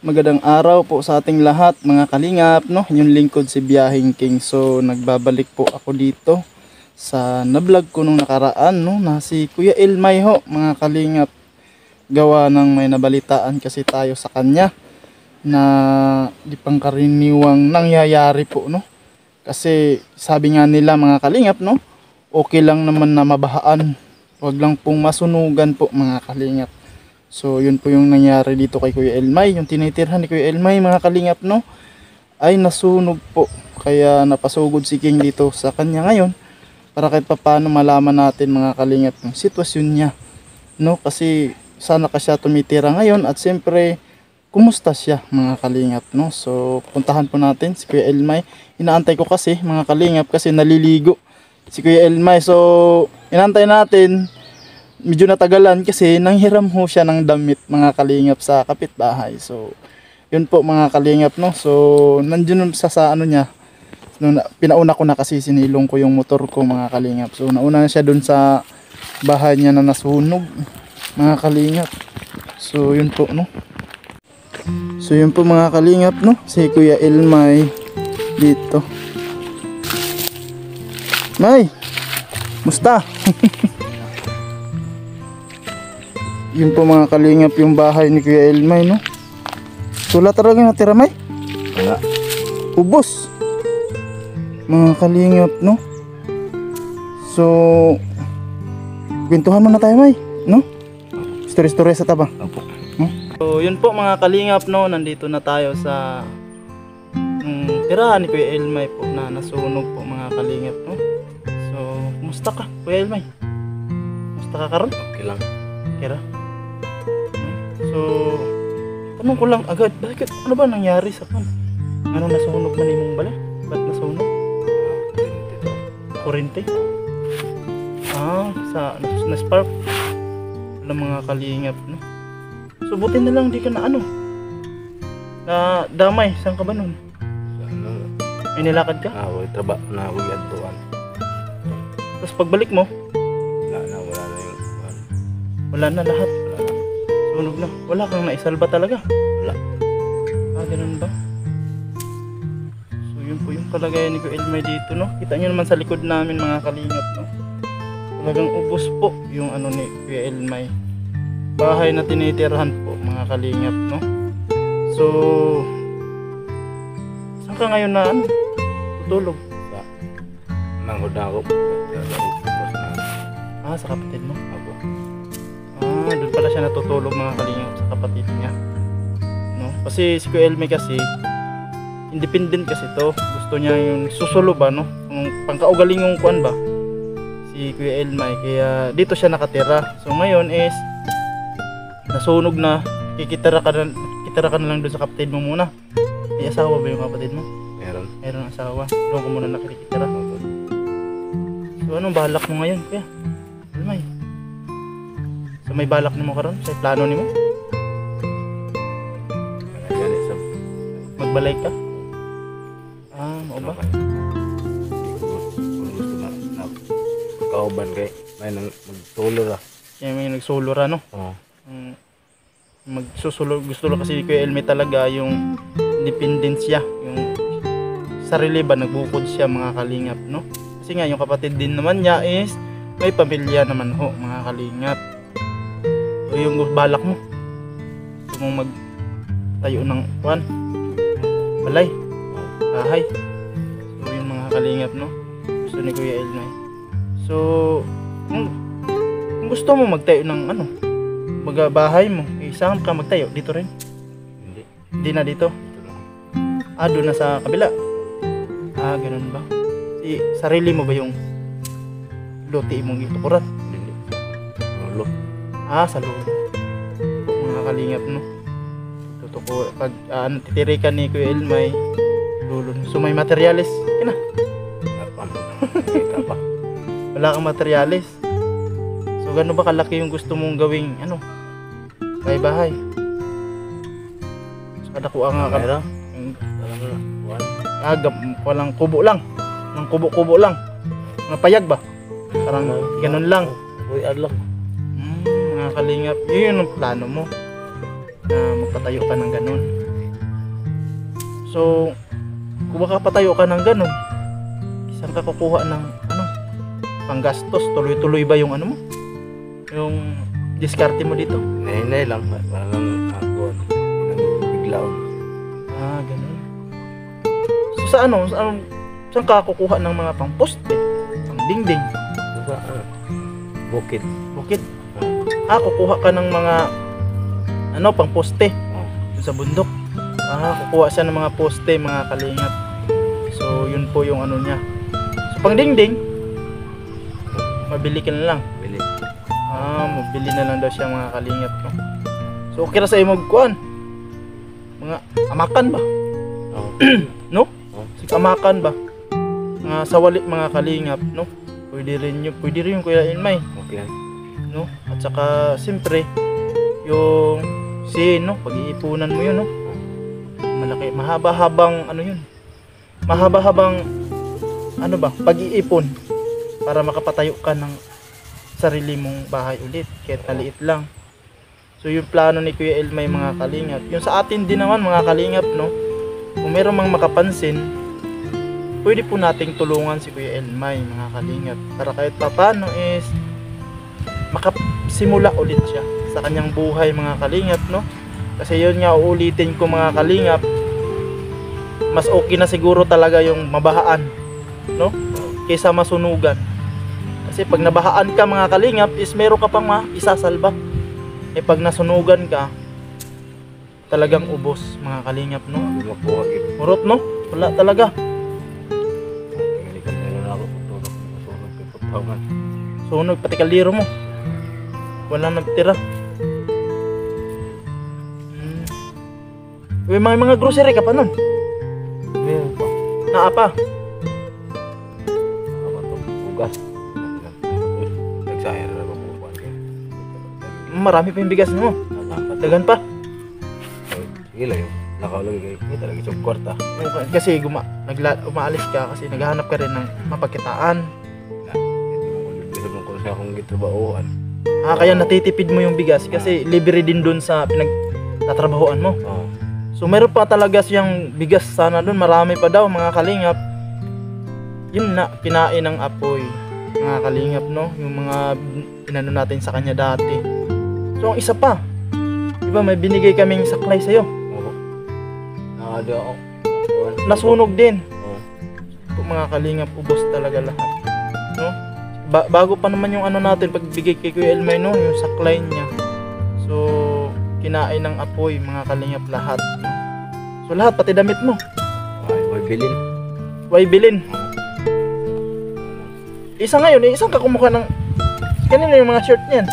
Magandang araw po sa ating lahat mga kalingap, no? Yung lingkod si Biyahing King. So nagbabalik po ako dito sa na-vlog ko nung nakaraan, no? Na si Kuya Elmay ho, mga kalingap. Gawa ng may nabalitaan kasi tayo sa kanya na di pangkaraniwang nangyayari po, no? Kasi sabi nga nila mga kalingap, no? Okay lang naman na mabahaan. Huwag lang pong masunugan po mga kalingap. So yun po yung nangyari dito kay Kuya Elmay. Yung tinitirhan ni Kuya Elmay mga kalingap, no, ay nasunog po. Kaya napasugod si King dito sa kanya ngayon para kahit paano malaman natin mga kalingap yung sitwasyon niya, no. Kasi sana ka siya tumitira ngayon at siyempre kumusta siya mga kalingap, no. So puntahan po natin si Kuya Elmay. Inaantay ko kasi mga kalingap kasi naliligo si Kuya Elmay. So inaantay natin. Medyo natagalan kasi nanghiram ho siya ng damit mga kalingap sa kapitbahay. So yun po mga kalingap, no. So nandiyan sa ano niya. Nung pinauna ko na kasi sinilong ko yung motor ko mga kalingap. So nauna na siya dun sa bahay niya na nasunog mga kalingap. So yun po, no. So yun po mga kalingap, no. Si Kuya Elmay dito. May, musta? Yun po mga kalingap yung bahay ni Kuya Elmay, no. Wala talaga natira, May? Wala. Ubos. Mga kalingap, no. So kwentuhan muna tayo, May, no. Story-story sa taba. Opo. So yun po mga kalingap, no. Nandito na tayo sa tirahan ni Kuya Elmay po na nasunog po mga kalingap, no. So kumusta ka, Kuya Elmay? Kumusta ka karon? Okay lang. Kira? So, tanong ko lang agad, bakit ano ba nangyari sa kan? Ano nasunog man imong bala? Ba't nasunog? Kurente? Na spark. Wala mga kalingap, no? So, buti na lang di ka na ano? Na damay, saan ka ba nun? May nilakad ka? Wala traba na ako yantuan. Tapos pagbalik mo? Wala na yung Wala na lahat. Sunog na. Wala kang naisalba talaga. Wala. Ganun ba? So yun po yung kalagayan ni Kuya Elmay dito, no. Kita nyo naman sa likod namin mga kalingap, no. Talagang ubos po yung ano ni Kuya Elmay. Bahay na tinitirhan po mga kalingap, no. So saan ka ngayon na ano? Tutulog? Mangod na ako. Sa kapatid mo? Ako. Doon pala siya natutulog mga kalingap sa kapatid niya, no? Kasi si Kuya Elmay kasi independent kasi to. Gusto niya yung susulo ba, no? Yung pangkaugaling yung kuan ba si Kuya Elmay, kaya dito siya nakatira. So ngayon is nasunog na, kikitira ka na lang doon sa kapatid mo muna. May asawa ba yung kapatid mo? Meron asawa. Doon ko muna nakikitira. So anong balak mo ngayon, Kuya Elmay? So may balak nimo karon sa plano nimo? Magbalay ka? Mao ba? Kung gusto na kauban kay may magtulo ra. Kaya may nagsulo ra, no? Oo. Magsusulo, gusto lang kasi Kuya Elmay talaga yung independensya, yung sarili ba, nagbukod siya mga kalingap, no? Kasi nga yung kapatid din naman niya is may pamilya naman ho mga kalingap. So yung balak mo, gusto mong magtayo ng kuan, balay, bahay. So yung mga kalingap, no, gusto ni Kuya Elmay. So kung gusto mo magtayo ng ano, bahay mo, saan ka magtayo? Dito rin? Hindi na dito? Doon na sa kabila? Ganun ba? Sarili mo ba yung luti mong itukuran? Lulo. Sa lolo. Mga kalingap, no? Tutuko, pag titirikan ni Kuya Elmay, lolo. So may materialis ka na? Kita pa. Wala kang materialis. So gano'n ba kalaki yung gusto mong gawing ano? Bahay-bahay. So kadakuha nga ka. Walang kubo lang. Ng kubo-kubo lang. Mga payag ba? Parang ganun lang. Mga kalingap, yun ang plano mo na magpatayo ka ng ganun. So, kung makapatayo ka ng ganun, saan ka kukuha ng ano, panggastos? Tuloy-tuloy ba yung ano mo? Yung diskarte mo dito? Nahinay lang. Parang ako. Biglaon. Ah, ganun. So, saan ka kukuha ng mga pang-poste? Pang-dingding? Sa bukid. Bukid? Ah, kukuha ka ng mga ano, pang-poste Oh. sa bundok. Ah, kukuha siya ng mga poste, mga kalingap. So, yun po yung ano niya. So, pang-dingding, mabili ka na lang. Bili. Ah, mabili na lang daw siya mga kalingap, no? So, okay na sa imong kuan. Mga amakan ba? Oh. No? Oh. Si amakan ba? Mga sawali mga kalingap, no? Pwede rin yung Kuya Ilmay, Okay. no? At saka siyempre yung no, pag-iipunan mo yun, no? Malaki, mahaba-habang ano yun. Mahaba-habang ano ba, pag-iipon para makapatayo ka ng sarili mong bahay ulit, kahit maliit lang. So yung plano ni Kuya Ilmay mga kalingap, yung sa atin din naman mga kalingap, no? Kung meron mang makapansin, pwede po nating tulungan si Kuya Ilmay mga kalingap para kahit papano is makasimula ulit siya sa kanyang buhay mga kalingap, no? Kasi yun nga, uulitin ko mga kalingap, mas okay na siguro talaga yung mabahaan, no? Kaysa masunugan. Kasi pag nabahaan ka mga kalingap is meron ka pang isasalba. Eh pag nasunugan ka, talagang ubos mga kalingap, no? Makuha it. Murot, no? Wala talaga. Sunog pati kaliro mo. Wala nagtira. May mga grocery ka pa nun. Meron pa. Naa pa. Ako to. Ugas. Nagsayar na ako buwan kayo. Marami pa yung bigas mo. Dagan pa. Sige lang yun. Nakalagay kayo. Hindi talaga isang kwarta. Kasi umaalis ka kasi naghahanap ka rin ng mapagkitaan. Hindi mo gusto mong kung siya akong gitrabahoan. Ah, kaya natitipid mo yung bigas kasi libre din dun sa pinagtatrabahoan mo. Oo. So meron pa talaga siyang bigas sana dun, marami pa daw mga kalingap. Yun na, kinain ng apoy mga kalingap, no? Yung mga inano natin sa kanya dati. So ang isa pa, diba may binigay kaming saklay sa'yo, Oo. Nakada ako. nasunog din. Oo. So, mga kalingap, ubos talaga lahat, no? Bago pa naman yung ano natin pagbigay kay Kuya Ilmay, no? Yung saklay niya. So kinain ng apoy mga kalingap lahat, no? So lahat, pati damit mo, Ay, may bilin. why bilin? Isa ngayon, isang ka kumuha ng kanina yung mga shirt niyan.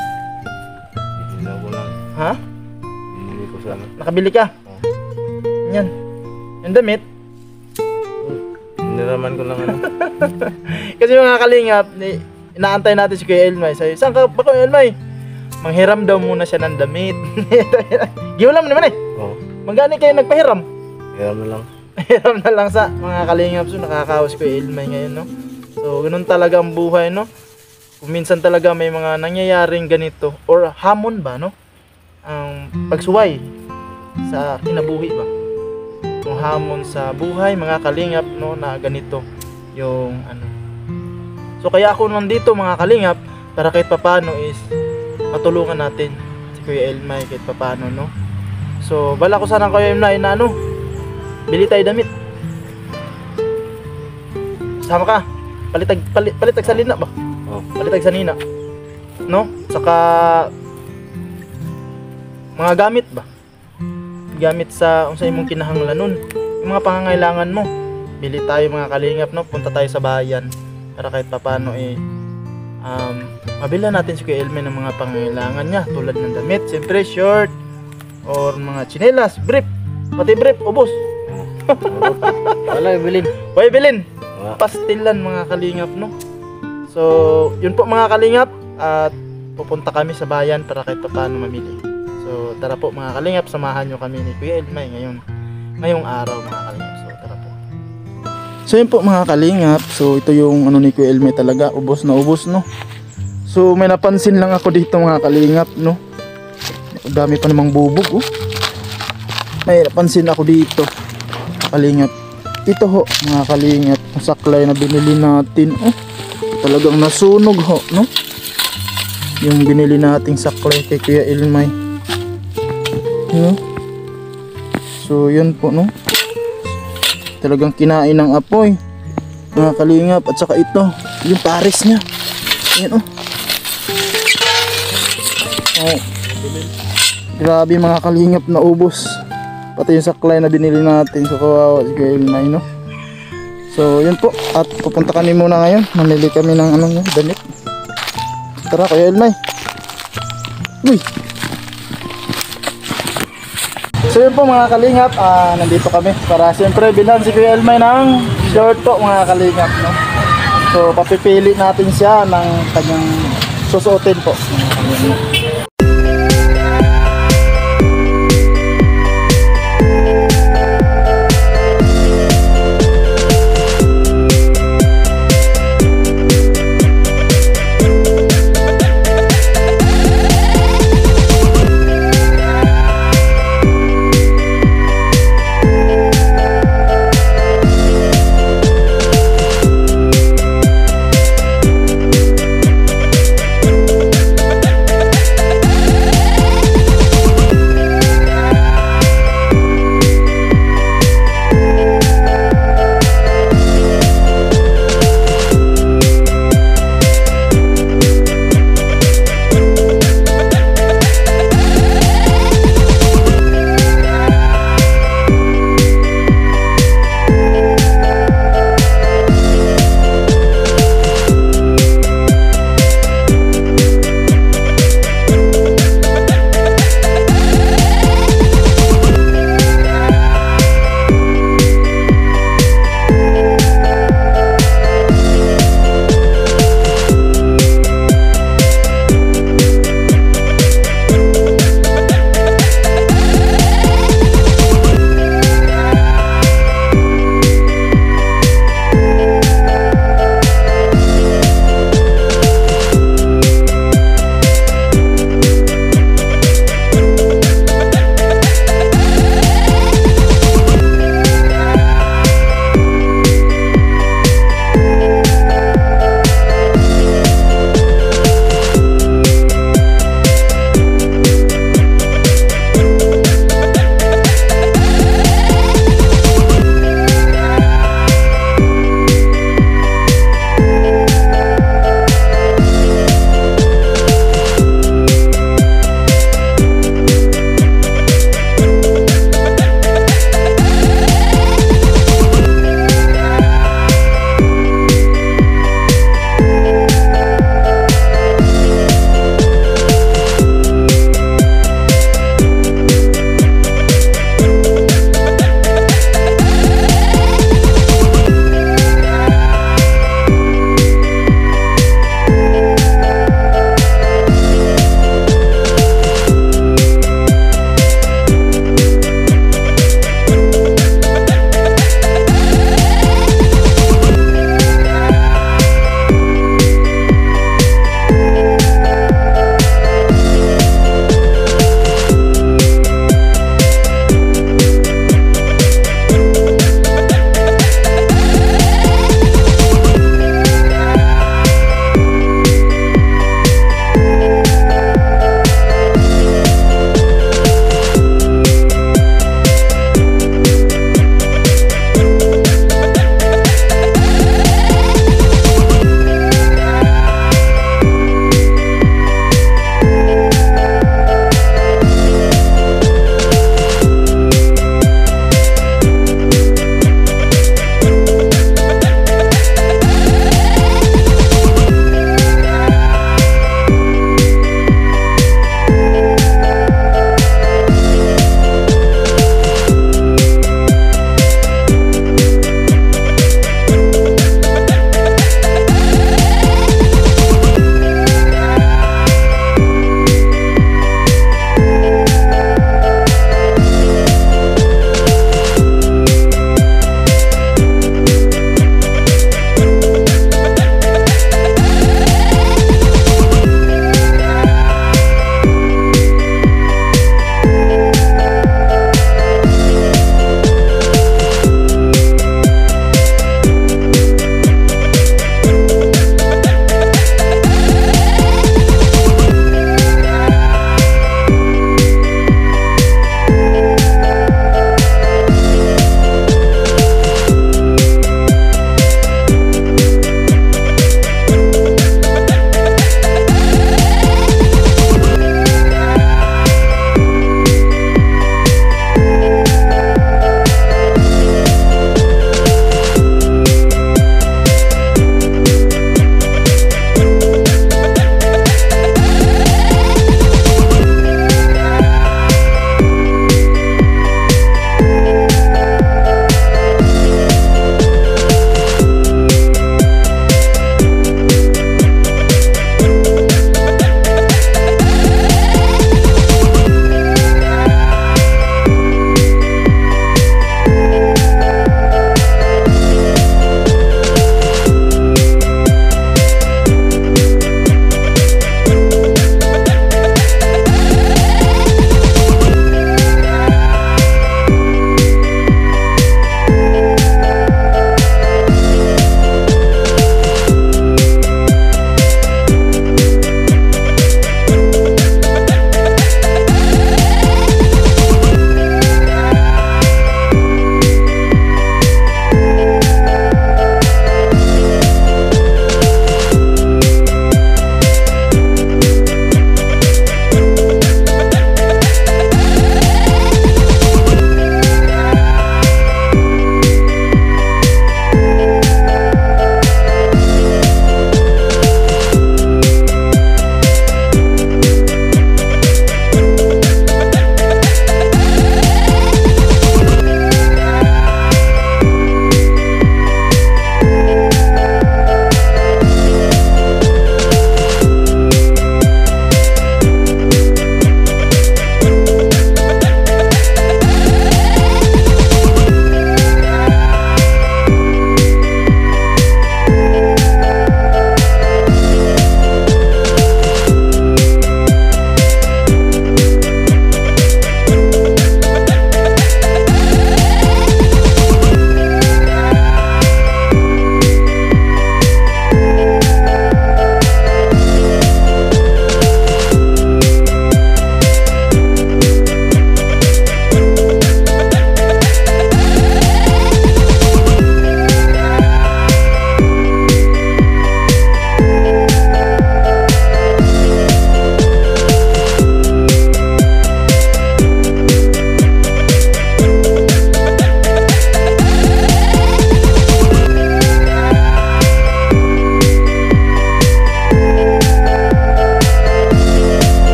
Hindi ko lang. Ha? Hindi ko sana. Nakabili ka? Oo. Yan. Yung damit. Niraman ko lang ano. Kasi mga kalingap, inaantay natin si Kuya Ilmay. Sabi, saan ka ba Kuya Ilmay? Manghiram daw muna siya ng damit. Giulam naman eh. Oo. Magkano kayo nagpahiram? Hiram na lang. Hiram na lang sa mga kalingap. So nakakawas ko Ilmay ngayon, no? So ganun talaga ang buhay, no? Kung minsan talaga may mga nangyayaring ganito or hamon ba, no? Ang pagsuway sa kinabuhi ba? Yung hamon sa buhay mga kalingap, no, na ganito yung ano. So kaya ako nandito mga kalingap para kahit papano is matulungan natin si Kuya Ilmay kahit papano, no? So bala ko sana Kuya Ilmay na ano, bili tayo damit. Sama ka. Palitag sa lina ba? Oo. Palitag sa nina. No? Saka mga gamit ba? Gamit sa unsa imong kinahanglan nun. Yung mga pangangailangan mo. Bili tayo mga kalingap, no? Punta tayo sa bayan para kahit papano mabila natin si Kuya Ilmay ng mga pangangailangan niya tulad ng damit, siyempre short or mga tsinelas, brief. Pati brief, ubos. Wala, bilin. Hoy, bilin. Wala. Pastilan mga kalingap, no? So, yun po mga kalingap at pupunta kami sa bayan para kahit paano mamili. So, tara po mga kalingap, samahan nyo kami ni Kuya Ilmay ngayong araw mga kalingap. So, tara po. So, yun po mga kalingap. So, ito yung ano ni Kuya Ilmay talaga, ubos na ubos, no? So, may napansin lang ako dito mga kalingap, no? Dami pa namang bubog, oh. May napansin ako dito. kalingap. Ito ho mga kalingap, ang saklay na binili natin. Oh, talagang nasunog ho, no? Yung binili nating saklay kay Kuya Ilmay. No? So yun po, no? Talagang kinain ng apoy mga kalingap. At saka ito, yung pares niya. Ayan oh. Oh. Grabe mga kalingap, na ubos. Pati yung saklay na binili natin. So kawawa si Kuya Ilmay, no? So yun po. At pupunta kami muna ngayon. Mamili kami ng damit. Tara Kuya Ilmay. Uy. So yun po mga kalingap, nandito kami para siyempre bilhan si Kuya Ilmay ng short po mga kalingap, no? So papipili natin siya ng kanyang susuotin po mga kalingap.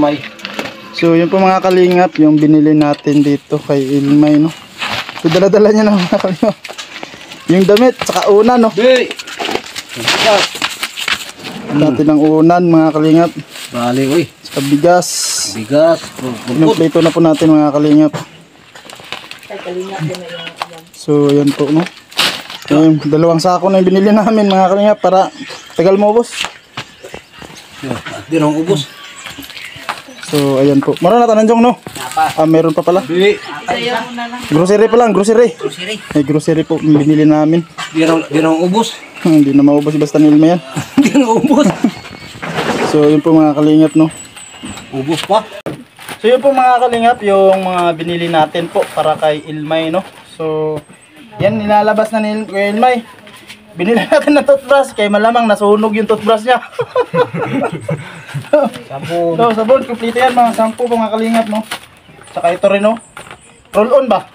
Ilmay. So yun po mga kalingap, yung binili natin dito kay Ilmay, no. So dala-dala niya na mga kalingap. Yung damit, saka unan, no. Hey! Bigas. Dati ng unan mga kalingap. Bali, uy. Saka bigas. Bigas. Yung plito na po natin mga kalingap. So yan po, no. Yung dalawang sako na yung binili namin mga kalingap para tagal mo, boss. Di nang ubos. So ayan po. Meron na tanong no? Meron pa pala. Hey! Grocery pa lang, grocery. May grocery po binili namin. Di nang ubos. Hindi na maubos basta nilma yan. Di nang ubos. So yun po mga kalingap, no. Ubos pa. So yun po mga kalingap, yung mga binili natin po para kay Ilmay, no. So yan, nilalabas na ni kay Ilmay. Binili natin ng toothbrush kay malamang nasunog yung toothbrush niya. Sabon. So sabon, kumplito yan mga sampu po mga kalingap, no. Saka ito rin, no. Roll on ba?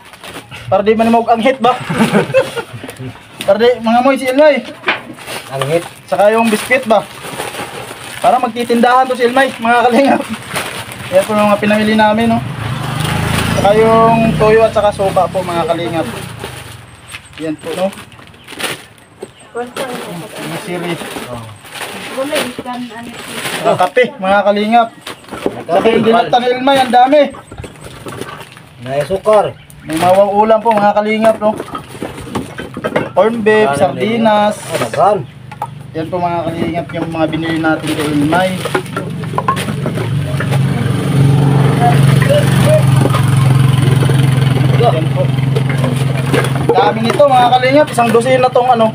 Para di manimog ang hit ba? Para di mga moy si Ilmay. Ang hit. Saka yung biscuit ba? Para magtitindahan to si Ilmay, mga kalingap. Yan po yung mga pinamili namin, no. Saka yung toyo at saka soba po mga kalingap. Yan po, no. Yung series. Saka kape, mga kalingap. Saka yung dinata ni Ilmay, ang dami. May sukar. May mawang ulam po mga kalingap, no. Corn beef, sardinas. Dagan. Yan po mga kalingap yung mga binili natin kay Ilmay. Yan po. Dami nito mga kalingap, isang dosina tong ano,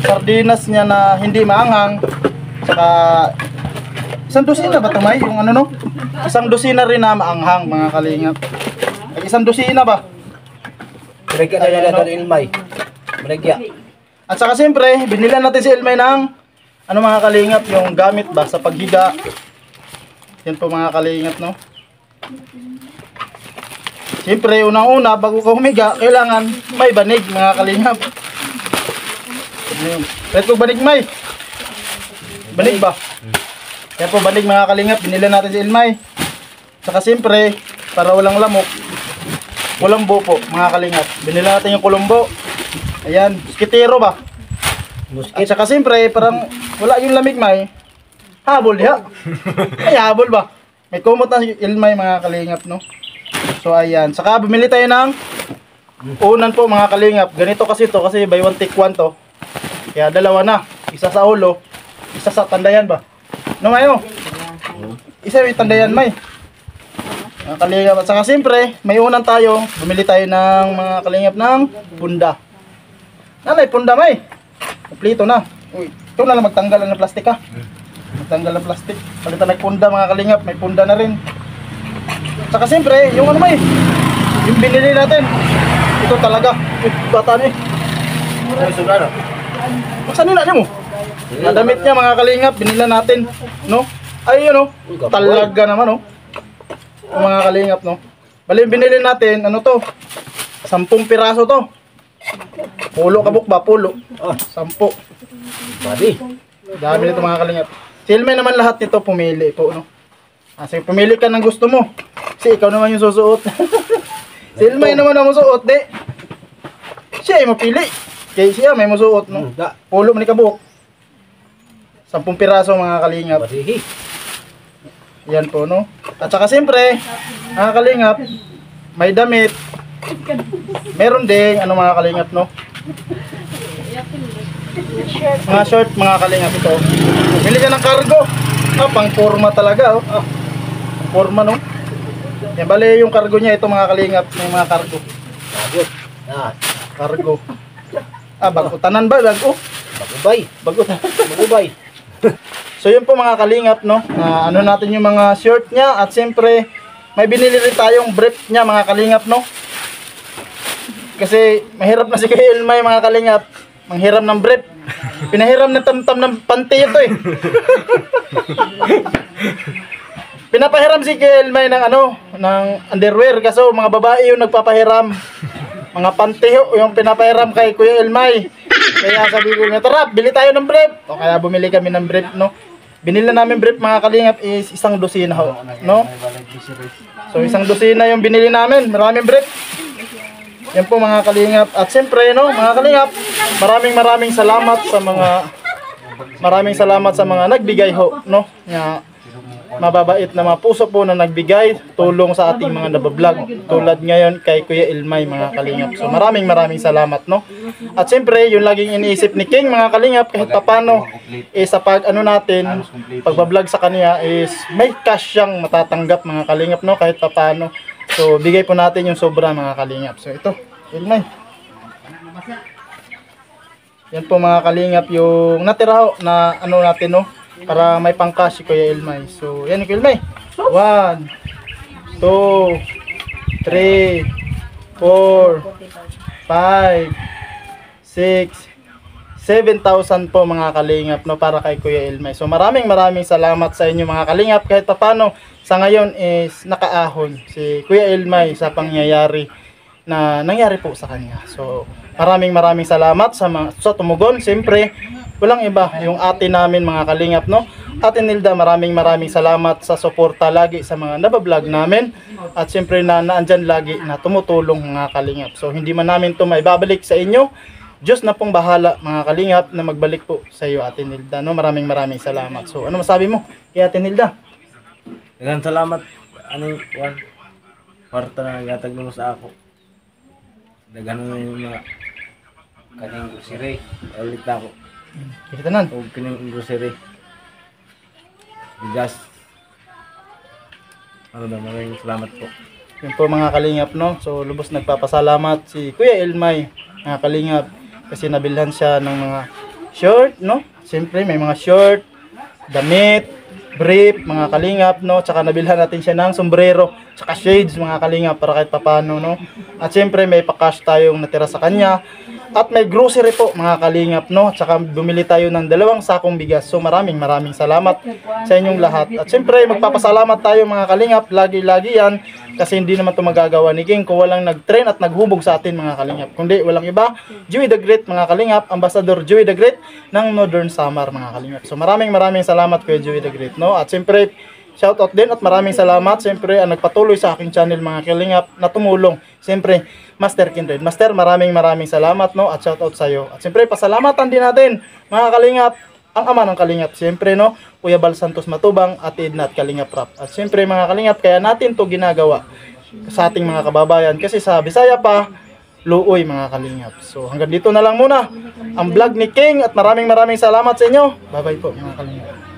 sardinas niya na hindi maanghang. Saka isang dosina ba ito, May? Yung ano, no? Isang dosina rin na maanghang mga kalingap. Ay, isang dosina ba? Mereka na nila ng Ilmay. Mereka. At saka siyempre, binilan natin si Ilmay ng ano mga kalingap, yung gamit ba sa paghiga. Yan po mga kalingap, no? Siyempre, unang-una, bago ka humiga, kailangan may banig mga kalingap. Ito banig, May. Banig ba? Yan po banig mga kalingap, binilan natin si Ilmay. Saka siyempre, para walang lamok, kulambo po mga kalingap. Binilan natin yung kulumbo. Ayan, skitero ba? At saka siyempre, parang wala yung lamig, May. Habol diha. Ay, habol ba? May kumot na si Ilmay mga kalingap, no? So ayan, saka bumili tayo ng unan po mga kalingap. Ganito kasi to, kasi buy one take one to. Kaya dalawa na, isa sa ulo, isa sa tandayan ba? No, May, no? Isa may tandayan, May. Mga kalingap, at saka siyempre, may unan tayo. Bumili tayo ng mga kalingap ng punda. Nanay, punda, May. Kompleto na. Uy, ito na lang magtanggal ng plastic, ha. Magtanggal ng plastic. Palitan ng punda mga kalingap, may punda na rin. Saka siyempre, yung ano, May, yung binili natin. Ito talaga. Uy, bata na eh. Saan nila niya mo? Nadamit niya mga kalingap, binila natin. No? Ay, yun, no? Talaga naman, no? Yung mga kalingap, no? Bali, yung binili natin, ano to? 10 piraso to. Pulo kabuk ba? Pulo. 10. Badi. Dami nito mga kalingap. Si Ilmay naman lahat nito pumili po, no? Sige, pumili ka ng gusto mo. Kasi ikaw naman yung susuot. Si Ilmay naman ang musuot, di. Siya ay mapili. Kaya siya may musuot, no? Pulo man ikabuok. 10 piraso mga kalingap. Badi. Yan po, no? At saka siyempre, mga kalingap, may damit. Meron ding, ano mga kalingap, no? Mga short, mga kalingap ito. Bili ka ng cargo. Pang forma talaga, oh. Forma, no? Yan, bali yung cargo niya, ito mga kalingap, may mga cargo. Sabot. Cargo. Bago. Tanan ba? Bago. Bagubay. Bago. Bagubay. So yun po mga kalingap, no? Ano natin yung mga shirt niya at siyempre may binili rin tayong brief niya mga kalingap, no? Kasi mahirap na si Kuya Ilmay mga kalingap. Manghiram ng brief. Pinahiram ng tamtam ng panty ito eh. Pinapahiram si Kuya Ilmay ng ano, ng underwear kasi mga babae yung nagpapahiram. Mga panty yung pinapahiram kay Kuya Ilmay. Kaya sabi ko niya, tara, bili tayo ng brief. O kaya bumili kami ng brief, no? binili namin brief mga kalingap is isang dosina ho, no? So isang dosina yung binili namin, maraming brief. Yan po mga kalingap. At siyempre, no, mga kalingap, maraming salamat sa mga nagbigay ho, no? Nga mababait na mga puso po na nagbigay tulong sa ating mga nabablog tulad ngayon kay Kuya Ilmay mga kalingap. So maraming salamat, no? At siyempre, yung laging iniisip ni King mga kalingap kahit papano sa pag natin, pagbablog sa kanya is may cash siyang matatanggap mga kalingap, no? Kahit papano. So bigay po natin yung sobra mga kalingap. So ito, Ilmay. Yan po mga kalingap yung natira ho na natin, no? Para may pang-cash si Kuya Ilmay. So, yan ni Kuya Ilmay. 1, 2, 3, 4, 5, 6, 7,000 po mga kalingap, no, para kay Kuya Ilmay. So, maraming salamat sa inyo mga kalingap. Kahit paano, sa ngayon is nakaahon si Kuya Ilmay sa pangyayari na nangyari po sa kanya. So, maraming salamat sa tumugon. Siyempre, walang iba yung ate namin mga kalingap, no? Ate Nilda, maraming salamat sa suporta lagi sa mga nabablog namin. At siyempre naandyan lagi na tumutulong mga kalingap. So hindi man namin ito maibabalik sa inyo. Diyos na pong bahala mga kalingap na magbalik po sa iyo Ate Nilda, no? Maraming salamat. So ano masabi mo kay Ate Nilda? Daghang salamat. Ano yung kwarta na gatag mo sa ako. Daghang na yung mga kaning grocery. Ulit na ako. Kita nan. O kining grocery. Bigas. Maraming salamat po. Yun po mga kalingap, no? So lubos nagpapasalamat si Kuya Ilmay mga kalingap kasi nabilhan siya ng mga short, no? Siyempre may mga short, damit, brief, mga kalingap, no? Tsaka nabilhan natin siya ng sombrero, tsaka shades mga kalingap para kahit papano, no? At siyempre may pa-cash tayong natira sa kanya. At may grocery po mga kalingap, no? Tsaka bumili tayo ng 2 sakong bigas. So maraming salamat sa inyong lahat. At siyempre magpapasalamat tayo mga kalingap. Lagi yan. Kasi hindi naman ito magagawa ni King kung walang nag-train at naghubog sa atin mga kalingap. Kundi walang iba, Joey the Great mga kalingap. Ambassador Joey the Great ng Northern Samar mga kalingap. So maraming salamat kuya Joey the Great, no? At siyempre shoutout din at maraming salamat siyempre ang nagpatuloy sa aking channel mga kalingap na tumulong. Siyempre Master Kindred. Master, maraming salamat, no? At shoutout sa iyo. At siyempre pasalamatan din natin mga kalingap ang ama ng kalingap. Siyempre, no? Kuya Bal Santos Matubang at Edna at Kalingap Rap. At siyempre mga kalingap, kaya natin to ginagawa sa ating mga kababayan. Kasi sa Bisaya pa, luoy mga kalingap. So hanggang dito na lang muna ang vlog ni King at maraming salamat sa inyo. Bye bye po mga kalingap.